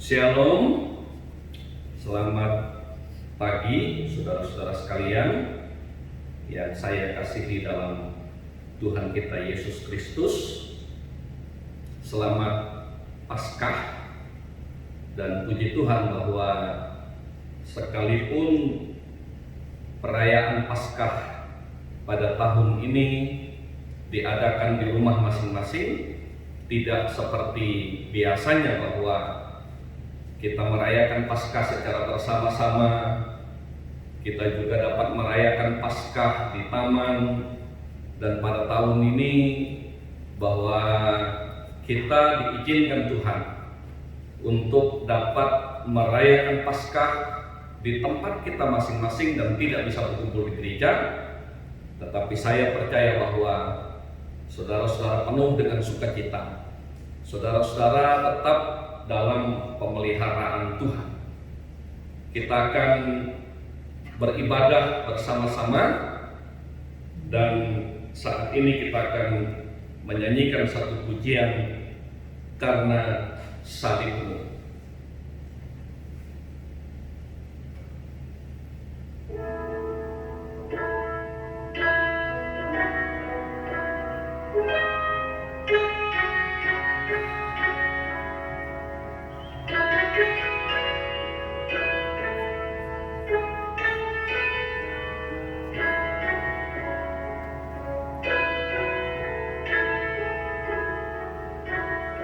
Shalom, selamat pagi saudara-saudara sekalian yang saya kasihi dalam Tuhan kita Yesus Kristus. Selamat Paskah, dan puji Tuhan bahwa sekalipun perayaan Paskah pada tahun ini diadakan di rumah masing-masing, tidak seperti biasanya bahwa kita merayakan Paskah secara bersama-sama. Kita juga dapat merayakan Paskah di taman, dan pada tahun ini bahwa kita diizinkan Tuhan untuk dapat merayakan Paskah di tempat kita masing-masing dan tidak bisa berkumpul di gereja. Tetapi saya percaya bahwa saudara-saudara penuh dengan sukacita. Saudara-saudara tetap dalam pemeliharaan Tuhan. Kita akan beribadah bersama-sama, dan saat ini kita akan menyanyikan satu pujian, Karena Salibmu.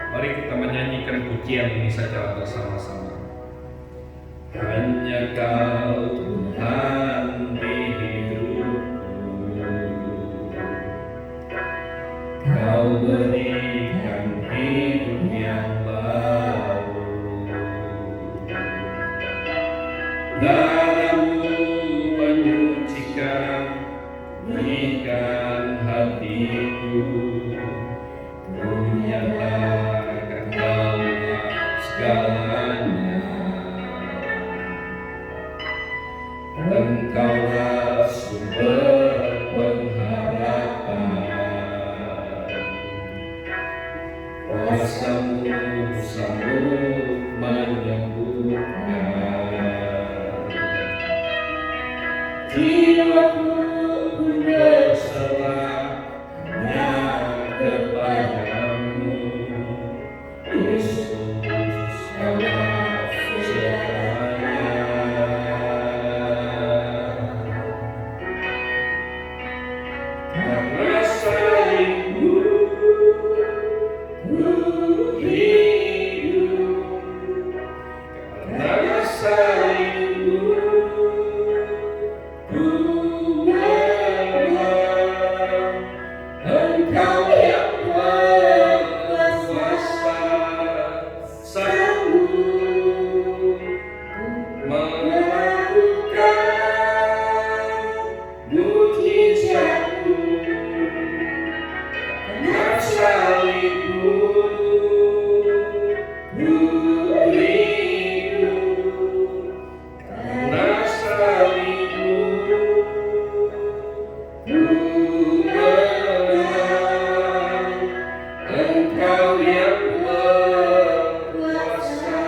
Mari kita menyanyikan pujian ini secara bersama-sama. Hanya Kau Tuhan di hidupku, Kau berikan hidup yang baru. Darah-Mu menyucikan, berikan hatiku, ku nyatakan Kaulah segalanya. Engkaulah sumber pengharapan, kuasa-Mu sanggup menyembuhkan. Jiwaku berserah hanya kepada-Mu, Yesus, Kaulah segalanya. Karena Salib-Mu ku hidup, karena Salib-Mu ku menang. Engkau yang berkuasa, sanggup melakukan mujizat-Mu. Karena Salib-Mu ku hidup, karena Salib-Mu ku menang. Engkau yang berkuasa,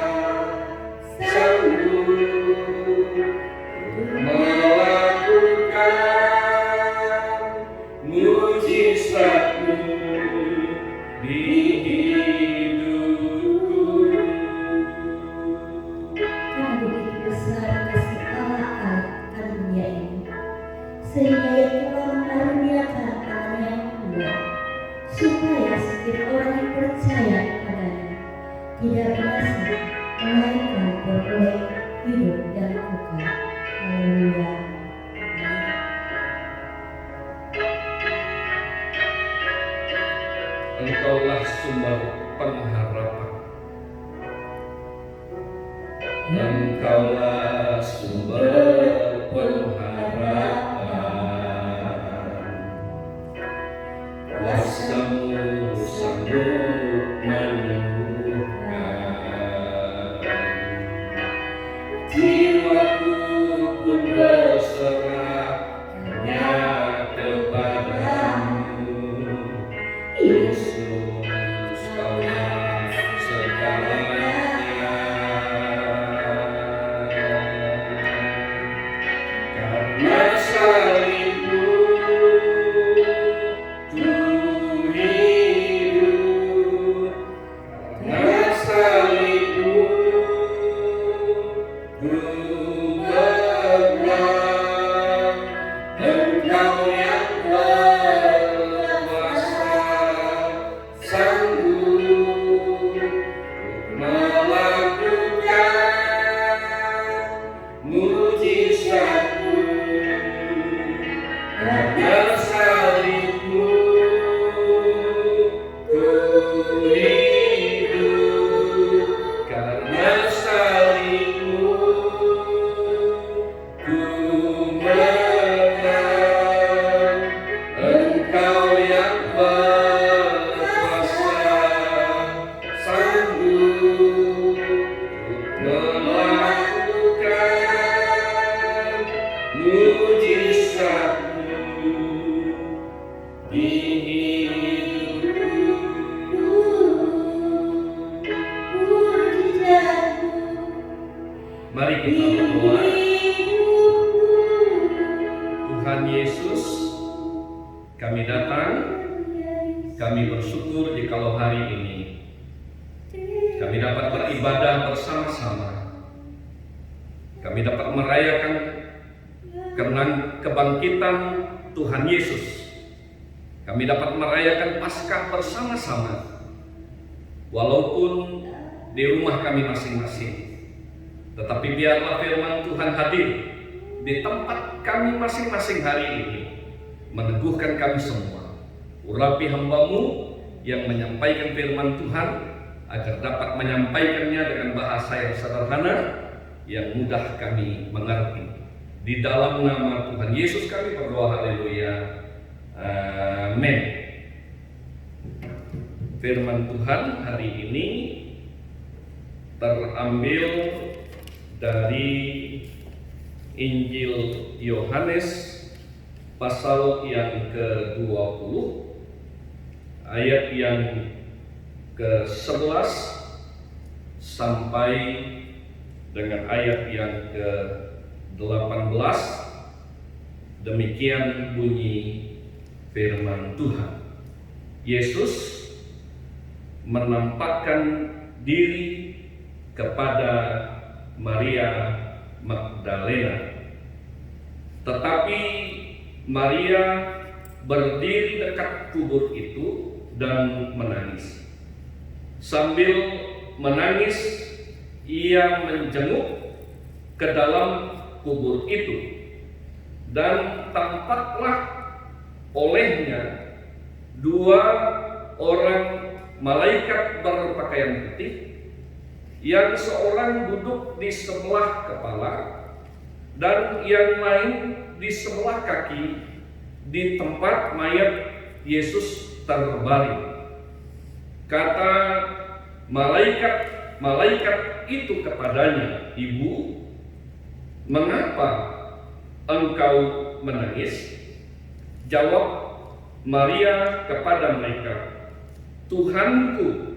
sanggup melakukan mujizat-Mu di hidupku. Karena begitu besar kasih Allah akan dunia ini, sehingga Ia telah mengaruniakan Anaknya yang tunggal, supaya setiap orang yang percaya kepadanya tidak binasa, melainkan beroleh hidup yang kekal. Haleluya. Engkaulah sumber pengharapan, Engkaulah sumber pengharapan, kuasa-Mu sanggup menyembuhkan. Jiwaku pun berserah hanya kepada-Mu, Yesus, Kaulah segalanya. Mari kita berdoa. Tuhan Yesus, kami datang, kami bersyukur jikalau hari ini kami dapat beribadah bersama-sama. Kami dapat merayakan kebangkitan Tuhan Yesus. Kami dapat merayakan Paskah bersama-sama. Walaupun di rumah kami masing-masing, tetapi biarlah firman Tuhan hadir di tempat kami masing-masing hari ini, meneguhkan kami semua. Urapi hamba-Mu yang menyampaikan firman Tuhan, agar dapat menyampaikannya dengan bahasa yang sederhana, yang mudah kami mengerti. Di dalam nama Tuhan Yesus kami berdoa, haleluya, amin. Firman Tuhan hari ini terambil dari Injil Yohanes pasal yang ke-20, ayat yang ke-11 sampai dengan ayat yang ke-18. Demikian bunyi firman Tuhan. Yesus menampakkan diri kepada Maria Magdalena, tetapi Maria berdiri dekat kubur itu dan menangis. Sambil menangis, ia menjenguk ke dalam kubur itu, dan tampaklah olehnya dua orang malaikat berpakaian putih, yang seorang duduk di sebelah kepala dan yang lain di sebelah kaki di tempat mayat Yesus terbaring. Kata malaikat itu kepadanya, "Ibu, mengapa engkau menangis?" Jawab Maria kepada mereka, "Tuhanku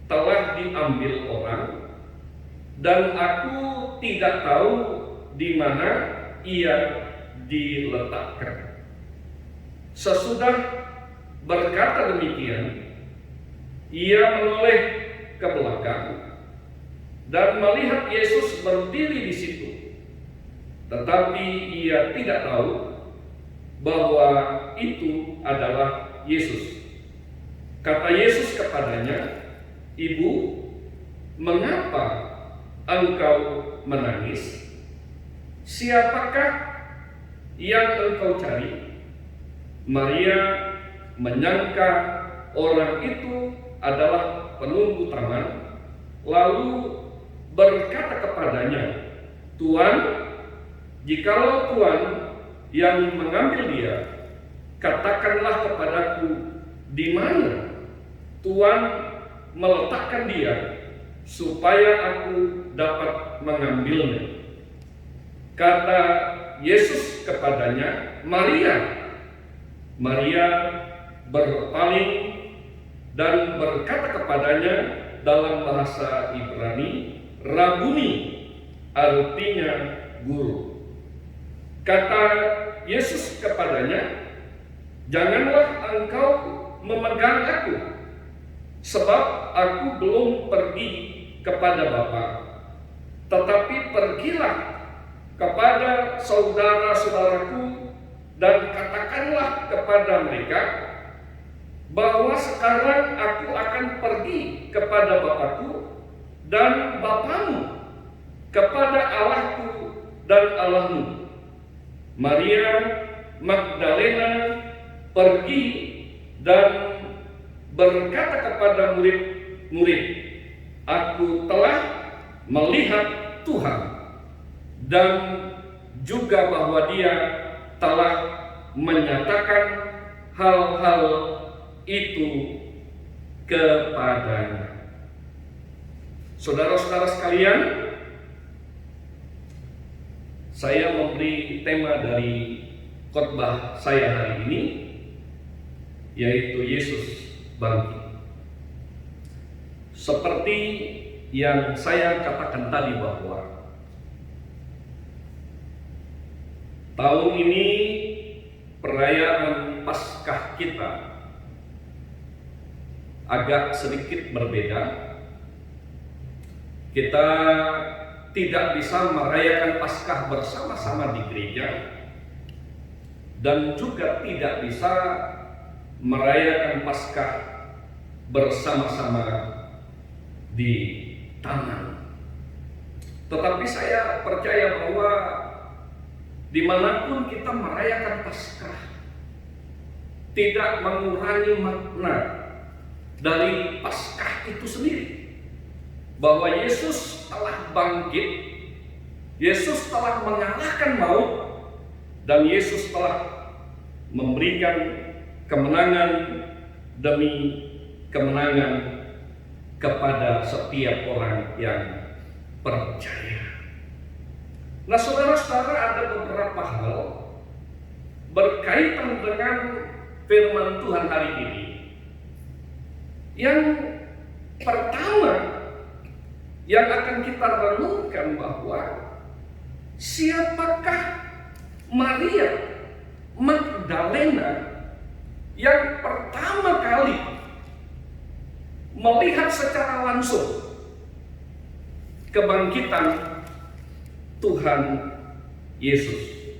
telah diambil orang, dan aku tidak tahu di mana ia diletakkan." Sesudah berkata demikian, ia menoleh ke belakang dan melihat Yesus berdiri di situ, tetapi ia tidak tahu bahwa itu adalah Yesus. Kata Yesus kepadanya, "Ibu, mengapa engkau menangis? Siapakah yang engkau cari?" Maria menyangka orang itu adalah penunggu taman, lalu berkata kepadanya, "Tuan, jikalau Tuan yang mengambil dia, katakanlah kepadaku di mana Tuan meletakkan dia, supaya aku dapat mengambilnya." Kata Yesus kepadanya, "Maria." Maria berpaling dan berkata kepadanya dalam bahasa Ibrani, "Rabuni," artinya guru. Kata Yesus kepadanya, "Janganlah engkau memegang aku, sebab aku belum pergi kepada Bapa. Tetapi pergilah kepada saudara-saudaraku dan katakanlah kepada mereka bahwa sekarang aku akan pergi kepada Bapakku dan Bapamu, kepada Allahku dan Allahmu." Maria Magdalena pergi dan berkata kepada murid-murid, "Aku telah melihat Tuhan," dan juga bahwa Dia telah menyatakan hal-hal itu kepadanya. Saudara-saudara sekalian, saya memberi tema dari khotbah saya hari ini, yaitu Yesus bangkit. Seperti yang saya katakan tadi, bahwa Tahun ini perayaan Paskah kita agak sedikit berbeda. Kita tidak bisa merayakan Paskah bersama-sama di gereja dan juga tidak bisa merayakan Paskah bersama-sama di taman. Tetapi saya percaya bahwa dimanapun kita merayakan Paskah tidak mengurangi makna dari Paskah itu sendiri, bahwa Yesus telah bangkit, Yesus telah mengalahkan maut, dan Yesus telah memberikan kemenangan demi kemenangan kepada setiap orang yang percaya. Nah, saudara-saudara, ada beberapa hal berkaitan dengan firman Tuhan hari ini. Yang pertama yang akan kita renungkan bahwa siapakah Maria Magdalena yang pertama kali melihat secara langsung kebangkitan Tuhan Yesus.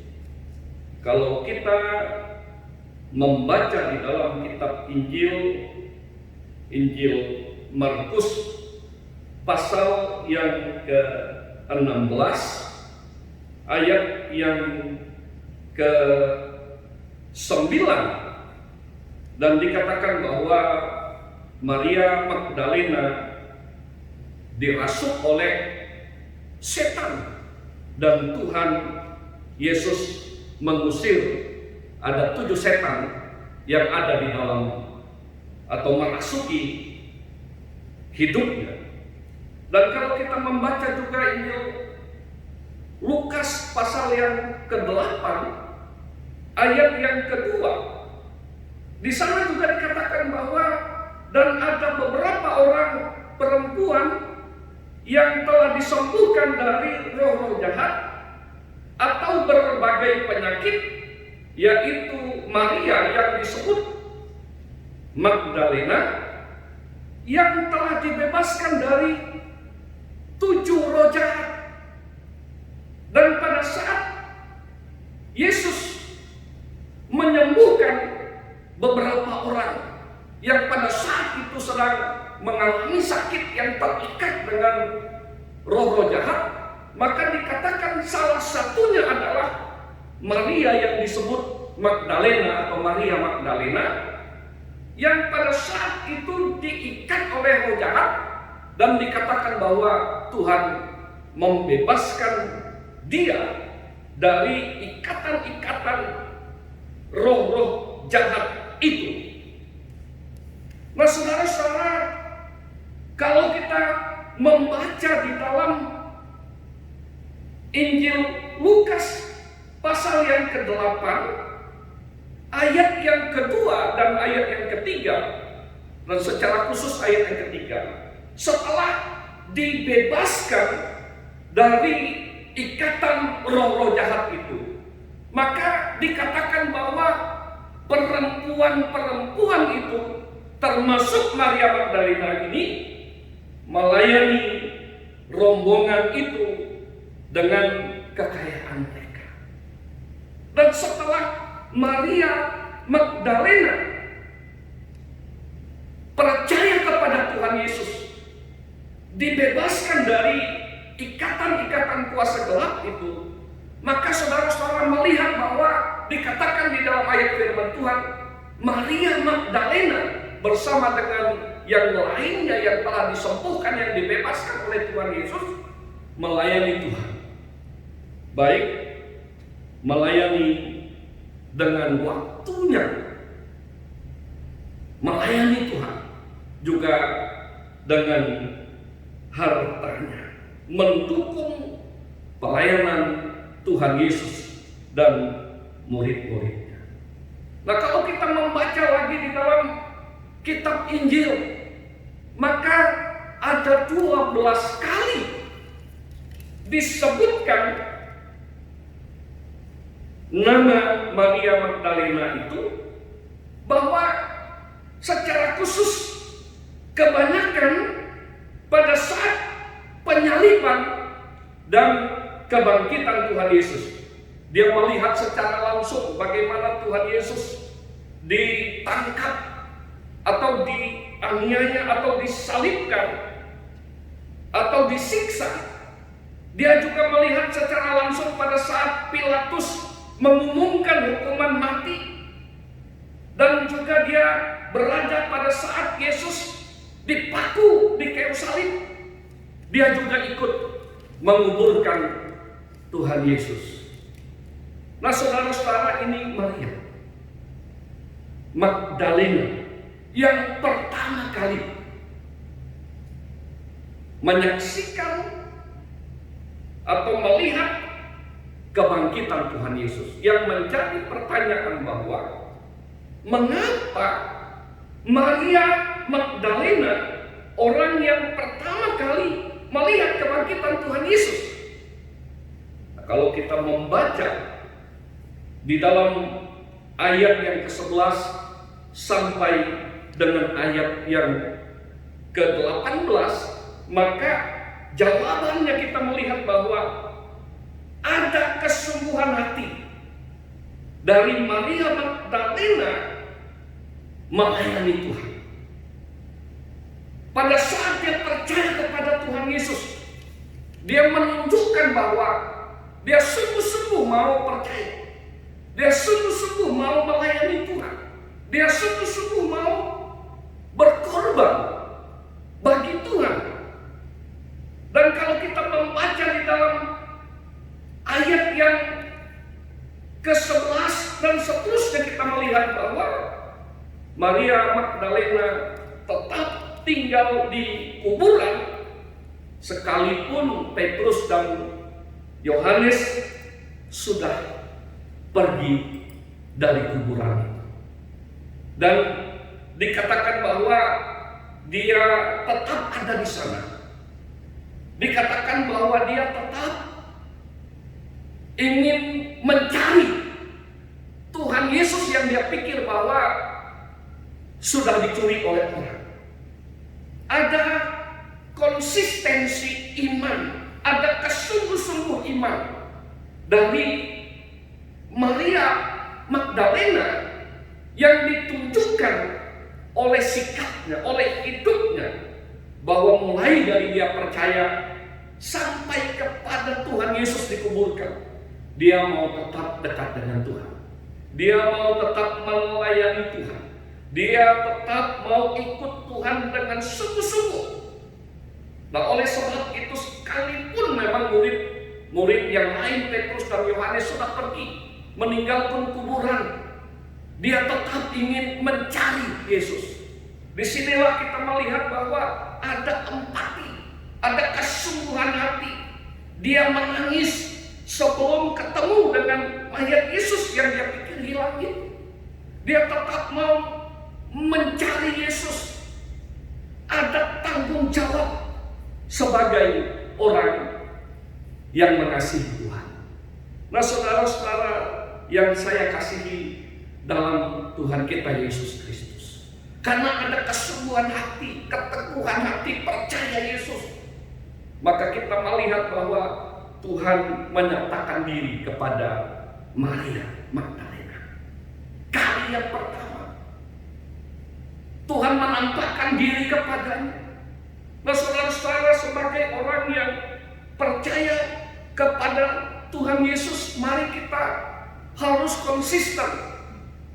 Kalau kita membaca di dalam kitab Injil Markus pasal yang ke-16 ayat yang ke-9, dan dikatakan bahwa Maria Magdalena dirasuk oleh setan dan Tuhan Yesus mengusir. Ada 7 setan yang ada di dalam atau merasuki hidupnya. Dan kalau kita membaca juga Injil Lukas pasal yang ke-8 ayat yang ke-2, di sana juga dikatakan bahwa dan ada beberapa orang perempuan yang telah disembuhkan dari roh-roh jahat atau berbagai penyakit, yaitu Maria yang disebut Magdalena yang telah dibebaskan dari 7 roh jahat. Dan pada saat Yesus menyembuhkan beberapa orang yang pada saat itu sedang mengalami sakit yang terikat dengan roh-roh jahat, maka dikatakan salah satunya adalah Maria yang disebut Magdalena atau Maria Magdalena, yang pada saat itu diikat oleh roh jahat, dan dikatakan bahwa Tuhan membebaskan dia dari ikatan-ikatan roh-roh jahat itu. Nah, saudara-saudara, kalau kita membaca di dalam Injil Lukas pasal yang ke-8 ayat yang kedua dan ayat yang ketiga, dan secara khusus ayat yang ketiga, setelah dibebaskan dari ikatan roh-roh jahat itu, maka dikatakan bahwa perempuan-perempuan itu, termasuk Maria Magdalena ini, melayani rombongan itu dengan kekayaan mereka. Dan setelah Maria Magdalena percaya kepada Tuhan Yesus, dibebaskan dari ikatan-ikatan kuasa gelap itu, maka saudara-saudara melihat bahwa dikatakan di dalam ayat firman Tuhan, Maria Magdalena bersama dengan yang lainnya yang telah disembuhkan, yang dibebaskan oleh Tuhan Yesus, melayani Tuhan. Baik melayani dengan waktunya, melayani Tuhan, juga dengan hartanya, mendukung pelayanan Tuhan Yesus dan murid-muridnya. Nah, kalau kita membaca lagi di dalam kitab Injil, maka ada 12 kali disebutkan nama Maria Magdalena itu bahwa secara khusus kebanyakan pada saat penyaliban dan kebangkitan Tuhan Yesus, dia melihat secara langsung bagaimana Tuhan Yesus ditangkap atau dianiaya atau disalibkan atau disiksa. Dia juga melihat secara langsung pada saat Pilatus mengumumkan hukuman mati, dan juga dia berada pada saat Yesus dipaku di kayu salib. Dia juga ikut menguburkan Tuhan Yesus. Nah, saudara-saudara, ini Maria Magdalena yang pertama kali menyaksikan atau melihat kebangkitan Tuhan Yesus. Yang menjadi pertanyaan bahwa mengapa Maria Magdalena, orang yang pertama kali melihat kebangkitan Tuhan Yesus? Nah, kalau kita membaca di dalam ayat yang ke-11 sampai dengan ayat yang ke-18, maka jawabannya kita melihat bahwa ada kesungguhan hati dari Maria Magdalena melayani Tuhan. Pada saat dia percaya kepada Tuhan Yesus, dia menunjukkan bahwa dia sungguh-sungguh mau percaya. Dia sungguh-sungguh mau melayani Tuhan. Dia sungguh-sungguh mau berkorban bagi Tuhan. Dan kalau kita membaca di dalam ayat yang ke-11 dan seterusnya, kita melihat bahwa Maria Magdalena tetap tinggal di kuburan sekalipun Petrus dan Yohanes sudah pergi dari kuburan itu. Dan dikatakan bahwa dia tetap ada di sana. Dikatakan bahwa dia tetap ingin mencari Tuhan Yesus yang dia pikir bahwa sudah dicuri oleh orang. Ada konsistensi iman, ada kesungguh-sungguh iman dari Maria Magdalena yang ditunjukkan oleh sikapnya, oleh hidupnya, bahwa mulai dari dia percaya sampai kepada Tuhan Yesus dikuburkan, dia mau tetap dekat dengan Tuhan. Dia mau tetap melayani Tuhan. Dia tetap mau ikut Tuhan dengan sungguh-sungguh. Nah, oleh sebab itu, sekalipun memang murid yang lain Petrus dan Yohanes sudah pergi meninggalkan kuburan, dia tetap ingin mencari Yesus. Disinilah kita melihat bahwa ada empati, ada kesungguhan hati. Dia menangis sebelum ketemu dengan mayat Yesus yang dia pikir hilang itu. Dia tetap mau mencari Yesus. Ada tanggung jawab sebagai orang yang mengasihi Tuhan. Nah, saudara-saudara yang saya kasihi dalam Tuhan kita Yesus Kristus, karena ada kesungguhan hati, keteguhan hati percaya Yesus, maka kita melihat bahwa Tuhan menyatakan diri kepada Maria Magdalena. Kali yang pertama Tuhan menampakkan diri kepadanya. Nah, saudara-saudara, sebagai orang yang percaya kepada Tuhan Yesus, mari kita harus konsisten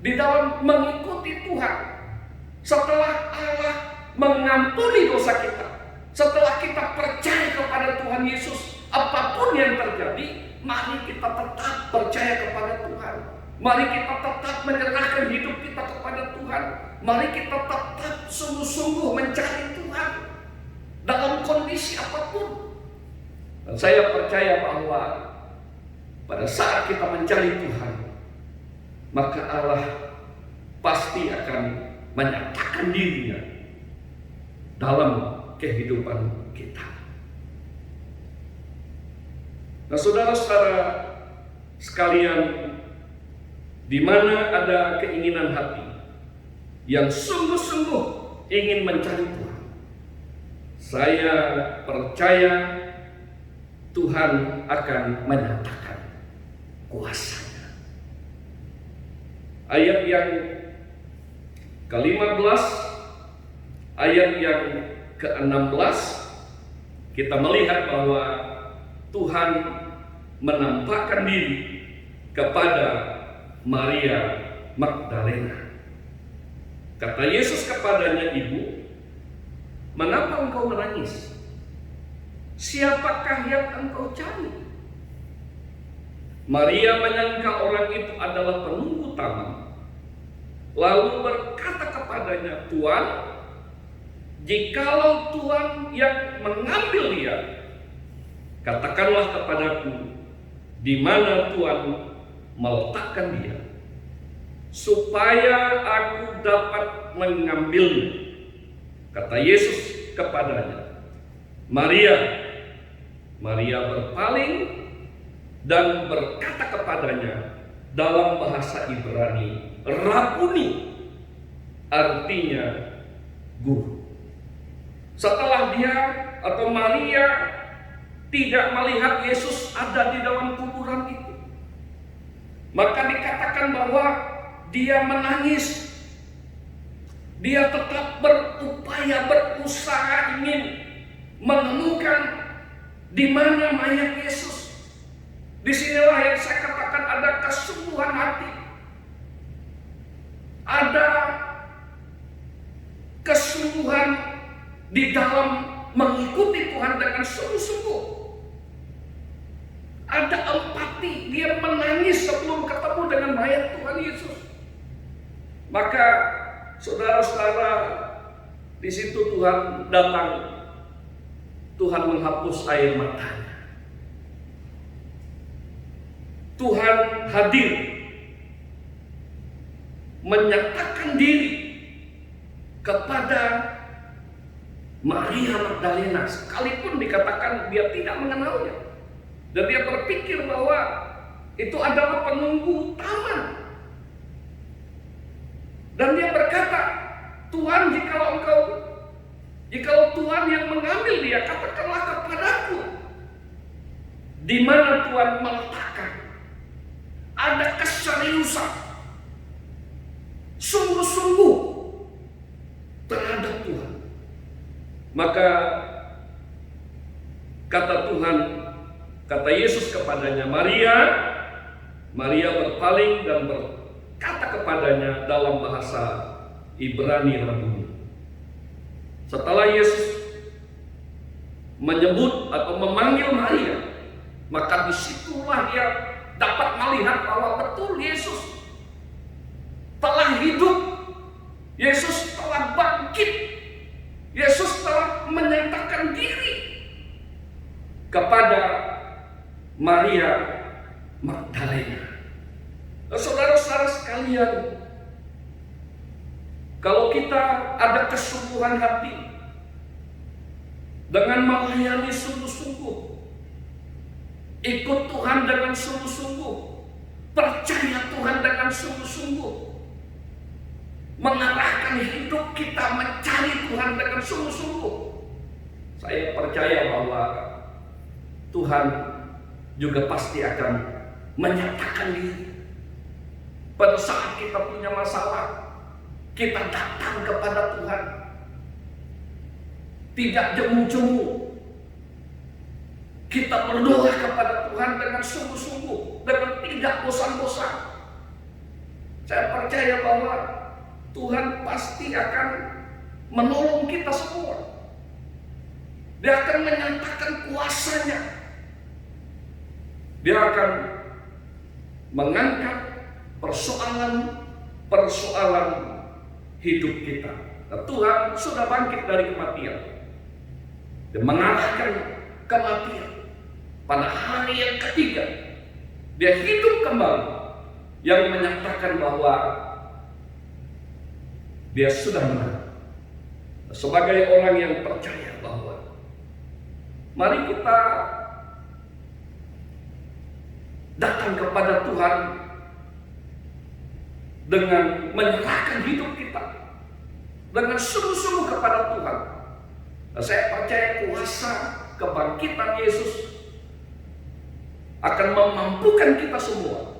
di dalam mengikuti Tuhan. Setelah Allah mengampuni dosa kita, setelah kita percaya kepada Tuhan Yesus, apapun yang terjadi, mari kita tetap percaya kepada Tuhan. Mari kita tetap menyerahkan hidup kita kepada Tuhan. Mari kita tetap sungguh-sungguh mencari Tuhan dalam kondisi apapun. Dan saya percaya bahwa pada saat kita mencari Tuhan, maka Allah pasti akan menyatakan dirinya dalam kehidupan kita. Nah, saudara-saudara sekalian di mana ada keinginan hati yang sungguh-sungguh ingin mencari Tuhan, saya percaya Tuhan akan menyatakan kuasa-Nya. Ayat yang ke-15, ayat yang ke-16, kita melihat bahwa Tuhan menampakkan diri kepada Maria Magdalena. Kata Yesus kepadanya, "Ibu, mengapa engkau menangis? Siapakah yang engkau cari?" Maria menyangka orang itu adalah penunggu taman, lalu berkata kepadanya, "Tuan, jikalau Tuhan yang mengambil dia, katakanlah kepadaku di mana Tuhan meletakkan dia, supaya aku dapat mengambilnya." Kata Yesus kepadanya, "Maria." Maria berpaling dan berkata kepadanya dalam bahasa Ibrani, "Rabuni," artinya guru. Setelah dia atau Maria tidak melihat Yesus ada di dalam kuburan itu, maka dikatakan bahwa dia menangis. Dia tetap berusaha ingin menemukan di mana mayat Yesus. Disinilah yang saya katakan ada kesungguhan hati, ada kesungguhan di dalam mengikuti Tuhan dengan sungguh-sungguh. Ada empati, dia menangis sebelum ketemu dengan mayat Tuhan Yesus. Maka saudara-saudara, di situ Tuhan datang. Tuhan menghapus air matanya. Tuhan hadir, menyatakan diri kepada Maria Magdalena, sekalipun dikatakan dia tidak mengenalnya. Dan dia berpikir bahwa itu adalah penunggu taman. Dan dia berkata, "Tuhan, jikalau Tuhan yang mengambil dia, katakanlah kepadaku di mana Tuhan meletakkan." Ada keseriusan, sungguh-sungguh terhadap Tuhan. Maka kata Yesus kepadanya, "Maria." Maria berpaling dan berkata kepadanya dalam bahasa Ibrani, "Rabuni." Setelah Yesus menyebut atau memanggil Maria, maka disitulah dia dapat melihat bahwa betul Yesus telah hidup, Yesus telah bangkit, Yesus telah menyatakan diri kepada Maria Magdalena. Saudara-saudara sekalian, kalau kita ada kesungguhan hati dengan melayani sungguh-sungguh, ikut Tuhan dengan sungguh-sungguh, percaya Tuhan dengan sungguh-sungguh, mengarahkan hidup kita mencari Tuhan dengan sungguh-sungguh, saya percaya bahwa Tuhan juga pasti akan menyatakan diri. Pada saat kita punya masalah, kita datang kepada Tuhan, tidak jemu-jemu. Kita berdoa kepada Tuhan dengan sungguh-sungguh, dengan tidak bosan-bosan. Saya percaya bahwa Tuhan pasti akan menolong kita semua. Dia akan menyatakan kuasa-Nya. Dia akan mengangkat persoalan hidup kita. Dan Tuhan sudah bangkit dari kematian dan mengalahkan kematian. Pada hari yang ketiga, dia hidup kembali, yang menyatakan bahwa dia sudah menang. Sebagai orang yang percaya bahwa mari kita datang kepada Tuhan dengan menyerahkan hidup kita dengan sungguh-sungguh kepada Tuhan. Dan saya percaya kuasa kebangkitan Yesus akan memampukan kita semua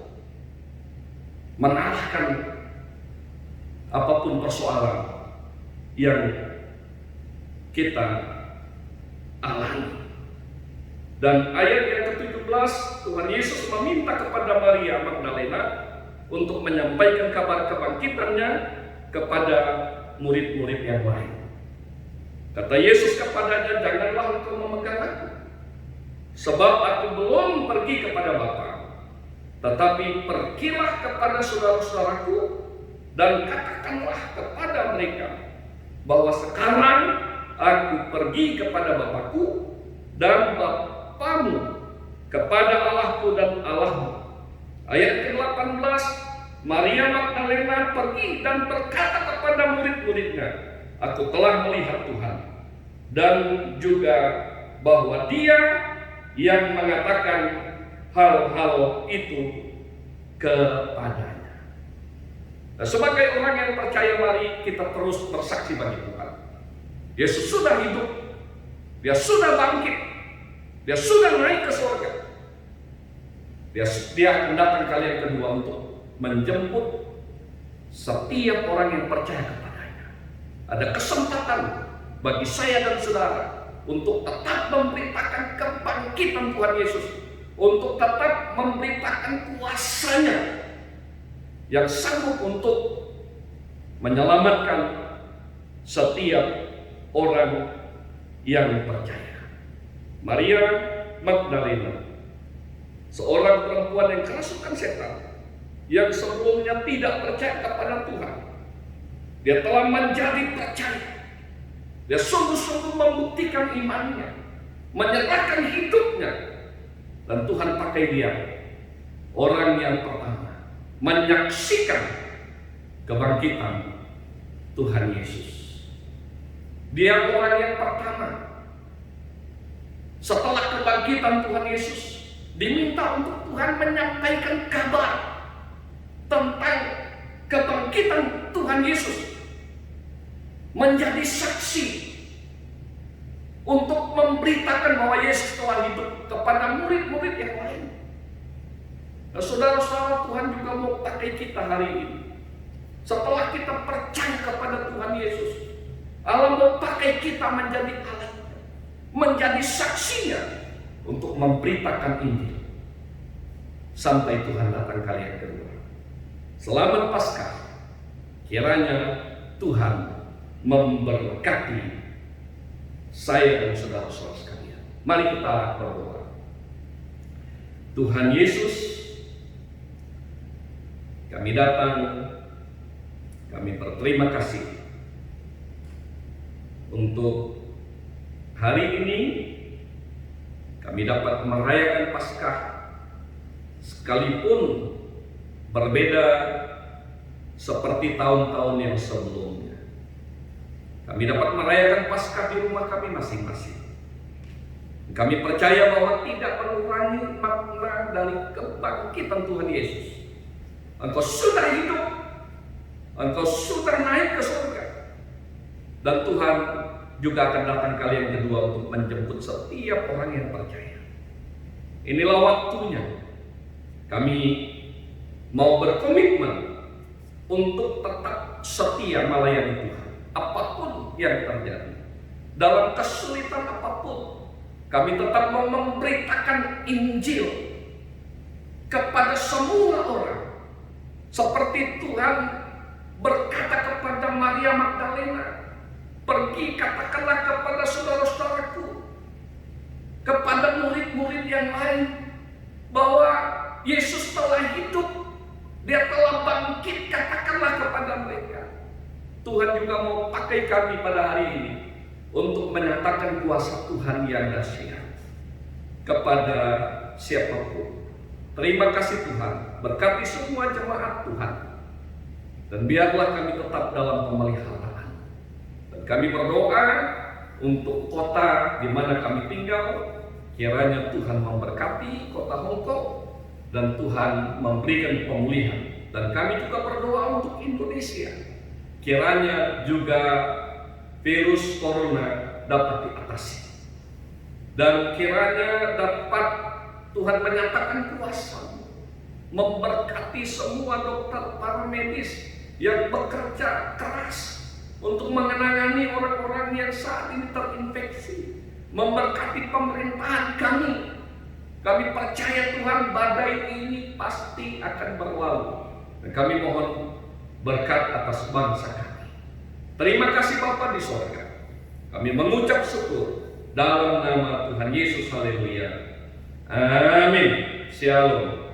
mengalahkan apapun persoalan yang kita alami. Dan ayat yang ke-17, Tuhan Yesus meminta kepada Maria Magdalena untuk menyampaikan kabar kebangkitannya kepada murid-murid yang lain. Kata Yesus kepadanya, janganlah engkau memegang aku, sebab aku belum pergi kepada Bapa. Tetapi pergilah kepada saudara-saudaraku dan katakanlah kepada mereka bahwa sekarang aku pergi kepada Bapakku dan Bapamu, kepada Allahku dan Allahmu. Ayat ke-18, Maria Magdalena pergi dan berkata kepada murid-muridnya, aku telah melihat Tuhan, dan juga bahwa Dia yang mengatakan hal-hal itu kepadanya. Nah, sebagai orang yang percaya, mari kita terus bersaksi bagi Tuhan. Yesus sudah hidup, Dia sudah bangkit, Dia sudah naik ke surga. Dia akan datang kali yang kedua untuk menjemput setiap orang yang percaya kepadanya. Ada kesempatan bagi saya dan saudara untuk tetap memberitakan kebangkitan Tuhan Yesus, untuk tetap memberitakan kuasa-Nya yang sanggup untuk menyelamatkan setiap orang yang percaya. Maria Magdalena, seorang perempuan yang kerasukan setan, yang sebelumnya tidak percaya kepada Tuhan, dia telah menjadi percaya. Dia sungguh-sungguh membuktikan imannya, menyerahkan hidupnya, dan Tuhan pakai dia, orang yang pertama menyaksikan kebangkitan Tuhan Yesus. Dia orang yang pertama setelah kebangkitan Tuhan Yesus diminta untuk Tuhan menyampaikan kabar tentang kebangkitan Tuhan Yesus, menjadi saksi untuk memberitakan bahwa Yesus telah hidup kepada murid-murid yang lain. Nah, saudara-saudara, Tuhan juga mau pakai kita hari ini. Setelah kita percaya kepada Tuhan Yesus, Allah mau pakai kita menjadi alatnya, menjadi saksinya untuk memberitakan Injil sampai Tuhan datang kali yang kedua. Selamat Paskah. Kiranya Tuhan memberkati saya dan saudara-saudara sekalian. Mari kita berdoa. Tuhan Yesus, kami datang, kami berterima kasih untuk hari ini kami dapat merayakan Paskah, sekalipun berbeda seperti tahun-tahun yang sebelumnya. Kami dapat merayakan Paskah di rumah kami masing-masing. Kami percaya bahwa tidak mengurangi makna dari kebangkitan Tuhan Yesus. Engkau sudah hidup, Engkau sudah naik ke surga, dan Tuhan juga akan datang kali yang kedua untuk menjemput setiap orang yang percaya. Inilah waktunya kami mau berkomitmen untuk tetap setia melayani Tuhan, apapun yang terjadi, dalam kesulitan apapun, kami tetap mau memberitakan Injil kepada semua orang. Seperti Tuhan berkata kepada Maria Magdalena, pergi katakanlah kepada saudara-saudaraku, kepada murid-murid yang lain, bahwa Yesus telah hidup, Dia telah bangkit, katakanlah kepada mereka. Tuhan juga mau pakai kami pada hari ini untuk menyatakan kuasa Tuhan yang dahsyat kepada siapapun. Terima kasih Tuhan, berkati semua jemaat Tuhan, dan biarlah kami tetap dalam pemeliharaan. Dan kami berdoa untuk kota di mana kami tinggal, kiranya Tuhan memberkati kota Hongkong, dan Tuhan memberikan pemulihan Dan kami juga berdoa untuk Indonesia. Kiranya juga virus corona dapat diatasi. Dan kiranya dapat Tuhan menyatakan kuasa, memberkati semua dokter, para medis yang bekerja keras untuk menangani orang-orang yang saat ini terinfeksi. Memberkati pemerintahan kami. Kami percaya Tuhan, badai ini pasti akan berlalu. Dan kami mohon berkat atas bangsa kami. Terima kasih Bapa di sorga. Kami mengucap syukur dalam nama Tuhan Yesus. Haleluya. Amin. Shalom.